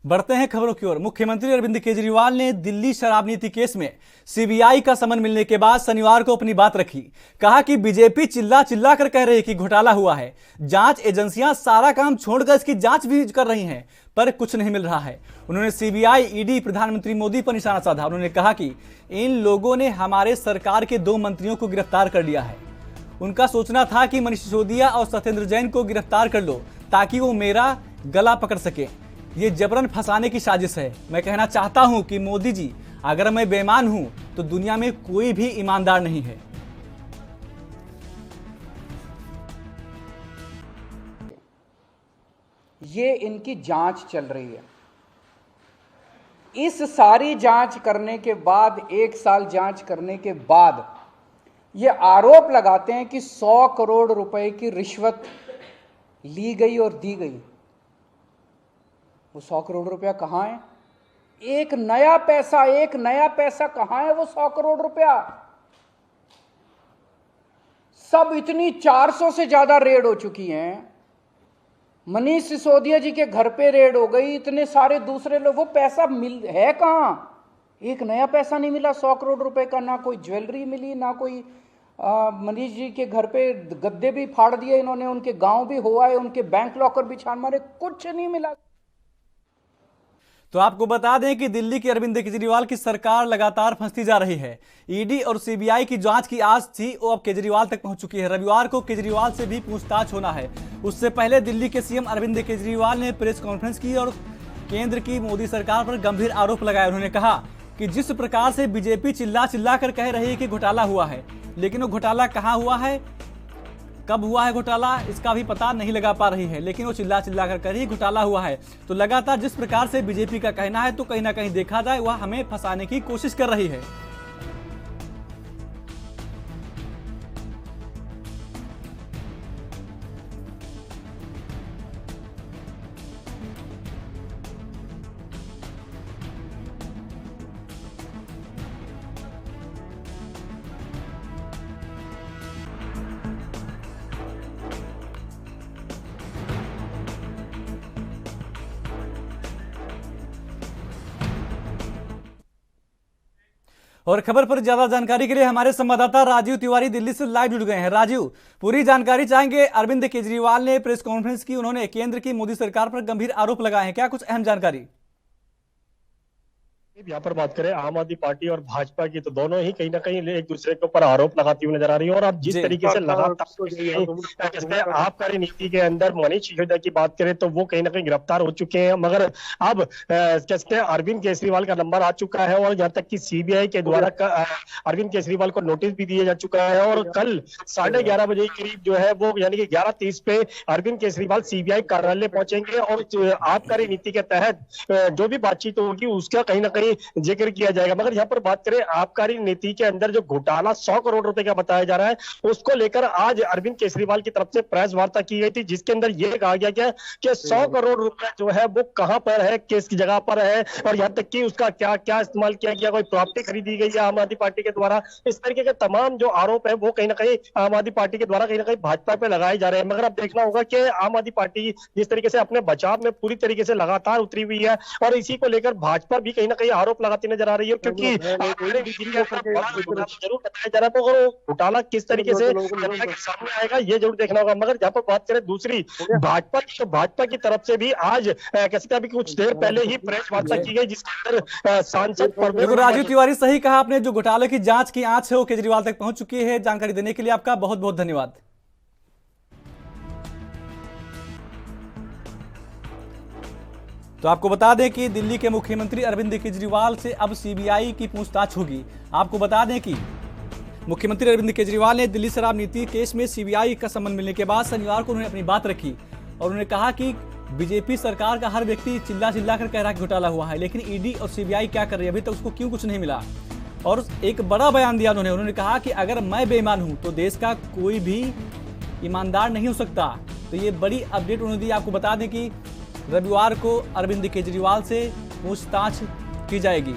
बढ़ते हैं खबरों की ओर। मुख्यमंत्री अरविंद केजरीवाल ने दिल्ली शराब नीति केस में सीबीआई का समन मिलने के बाद शनिवार को अपनी बात रखी। कहा कि बीजेपी चिल्ला चिल्ला कर कह रही है कि घोटाला हुआ है। जांच एजेंसियां सारा काम छोड़कर इसकी जांच भी कर रही हैं, पर कुछ नहीं मिल रहा है। उन्होंने सीबीआई, ईडी, प्रधानमंत्री मोदी पर निशाना साधा। उन्होंने कहा कि इन लोगों ने हमारे सरकार के 2 मंत्रियों को गिरफ्तार कर लिया है। उनका सोचना था कि मनीष सिसोदिया और सत्येंद्र जैन को गिरफ्तार कर लो ताकि वो मेरा गला पकड़ सके। ये जबरन फंसाने की साजिश है। मैं कहना चाहता हूं कि मोदी जी, अगर मैं बेईमान हूं तो दुनिया में कोई भी ईमानदार नहीं है। ये इनकी जांच चल रही है। इस सारी जांच करने के बाद, 1 साल जांच करने के बाद, ये आरोप लगाते हैं कि 100 करोड़ रुपए की रिश्वत ली गई और दी गई। वो 100 करोड़ रुपया कहाँ है? एक नया पैसा कहाँ है? वो 100 करोड़ रुपया सब इतनी 400 से ज्यादा रेड हो चुकी हैं। मनीष सिसोदिया जी के घर पे रेड हो गई, इतने सारे दूसरे लोग, वो पैसा मिल है कहाँ? एक नया पैसा नहीं मिला 100 करोड़ रुपए का। ना कोई ज्वेलरी मिली, ना कोई मनीष जी के घर पे गद्दे भी फाड़ दिए इन्होंने, उनके गांव भी हुआ है, उनके बैंक लॉकर भी छान मारे, कुछ नहीं मिला। तो आपको बता दें कि दिल्ली के अरविंद केजरीवाल की सरकार लगातार फंसती जा रही है। ईडी और सीबीआई की जांच की आस थी, वो अब केजरीवाल तक पहुंच चुकी है। रविवार को केजरीवाल से भी पूछताछ होना है। उससे पहले दिल्ली के सीएम अरविंद केजरीवाल ने प्रेस कॉन्फ्रेंस की और केंद्र की मोदी सरकार पर गंभीर आरोप लगाए। उन्होंने कहा कि जिस प्रकार से बीजेपी चिल्ला चिल्ला कर कह रही है कि घोटाला हुआ है, लेकिन वो घोटाला कहाँ हुआ है, कब हुआ है घोटाला, इसका भी पता नहीं लगा पा रही है। लेकिन वो चिल्ला चिल्ला कर कह रही है घोटाला हुआ है। तो लगातार जिस प्रकार से बीजेपी का कहना है, तो कहीं ना कहीं देखा जाए वह हमें फंसाने की कोशिश कर रही है। और खबर पर ज्यादा जानकारी के लिए हमारे संवाददाता राजीव तिवारी दिल्ली से लाइव जुड़ गए हैं। राजीव, पूरी जानकारी चाहेंगे। अरविंद केजरीवाल ने प्रेस कॉन्फ्रेंस की, उन्होंने केंद्र की मोदी सरकार पर गंभीर आरोप लगाए हैं, क्या कुछ अहम जानकारी? यहाँ पर बात करें आम आदमी पार्टी और भाजपा की, तो दोनों ही कहीं ना कहीं एक दूसरे के ऊपर आरोप लगाती हुई नजर आ रही है। और अब जिस तरीके से लगातार आबकारी नीति के अंदर मनीष सिसोदिया की बात करें तो वो कहीं ना कहीं गिरफ्तार हो चुके हैं, मगर अब कहते हैं अरविंद केजरीवाल का नंबर आ चुका है। और यहाँ तक कि सीबीआई के द्वारा अरविंद केजरीवाल को नोटिस भी दिया जा चुका है। और कल 11:30 बजे करीब जो है वो, यानी कि 11:30 पे अरविंद केजरीवाल सीबीआई कार्यालय पहुंचेंगे और आबकारी नीति के तहत जो भी बातचीत होगी उसका कहीं ना कहीं जिक्र किया जाएगा। मगर यहाँ पर बात करें आबकारी नीति के अंदर जो घोटाला 100 करोड़ रुपए का बताया जा रहा है, उसको लेकर आज अरविंद केजरीवाल की तरफ से प्रेस वार्ता की गई थी, जिसके अंदर यह कहा गया कि 100 करोड़ रुपए जो है वो कहां पर है, किस जगह पर है, और यहाँ तक कि उसका क्या क्या इस्तेमाल किया गया, कोई प्रॉपर्टी खरीदी गई है आम आदमी पार्टी के द्वारा। इस तरीके के तमाम जो आरोप है वो कहीं ना कहीं आम आदमी पार्टी के द्वारा कहीं ना कहीं भाजपा पे लगाए जा रहे हैं। मगर अब देखना होगा कि आम आदमी पार्टी जिस तरीके से अपने बचाव में पूरी तरीके से लगातार उतरी हुई है, और इसी को लेकर भाजपा भी कहीं ना कहीं आरोप लगाती नजर आ रही है, क्योंकि जरूर बताया जा रहा है। तो घोटाला किस तरीके से जनता के सामने आएगा ये जरूर देखना होगा। मगर जहां पर बात करें दूसरी भाजपा की, तो भाजपा की तरफ से भी आज कैसे अभी कुछ देर पहले ही प्रेस वार्ता की गई, जिसके अंदर सांसद राजीव तिवारी, सही कहा आपने। जो घोटाले की जांच की आंच है वो केजरीवाल तक पहुंच चुकी है। जानकारी देने के लिए आपका बहुत बहुत धन्यवाद। तो आपको बता दें कि दिल्ली के मुख्यमंत्री अरविंद केजरीवाल से अब सीबीआई की पूछताछ होगी। आपको बता दें कि मुख्यमंत्री अरविंद केजरीवाल ने दिल्ली शराब नीति केस में सीबीआई का समन मिलने के बाद शनिवार को उन्होंने अपनी बात रखी और उन्होंने कहा कि बीजेपी सरकार का हर व्यक्ति चिल्ला चिल्ला कर कह रहा है घोटाला हुआ है, लेकिन ईडी और सीबीआई क्या कर रही है, अभी तक उसको क्यों कुछ नहीं मिला। और एक बड़ा बयान दिया उन्होंने कहा कि अगर मैं बेईमान हूं तो देश का कोई भी ईमानदार नहीं हो सकता। तो ये बड़ी अपडेट उन्होंने दी। आपको बता दें कि रविवार को अरविंद केजरीवाल से पूछताछ की जाएगी।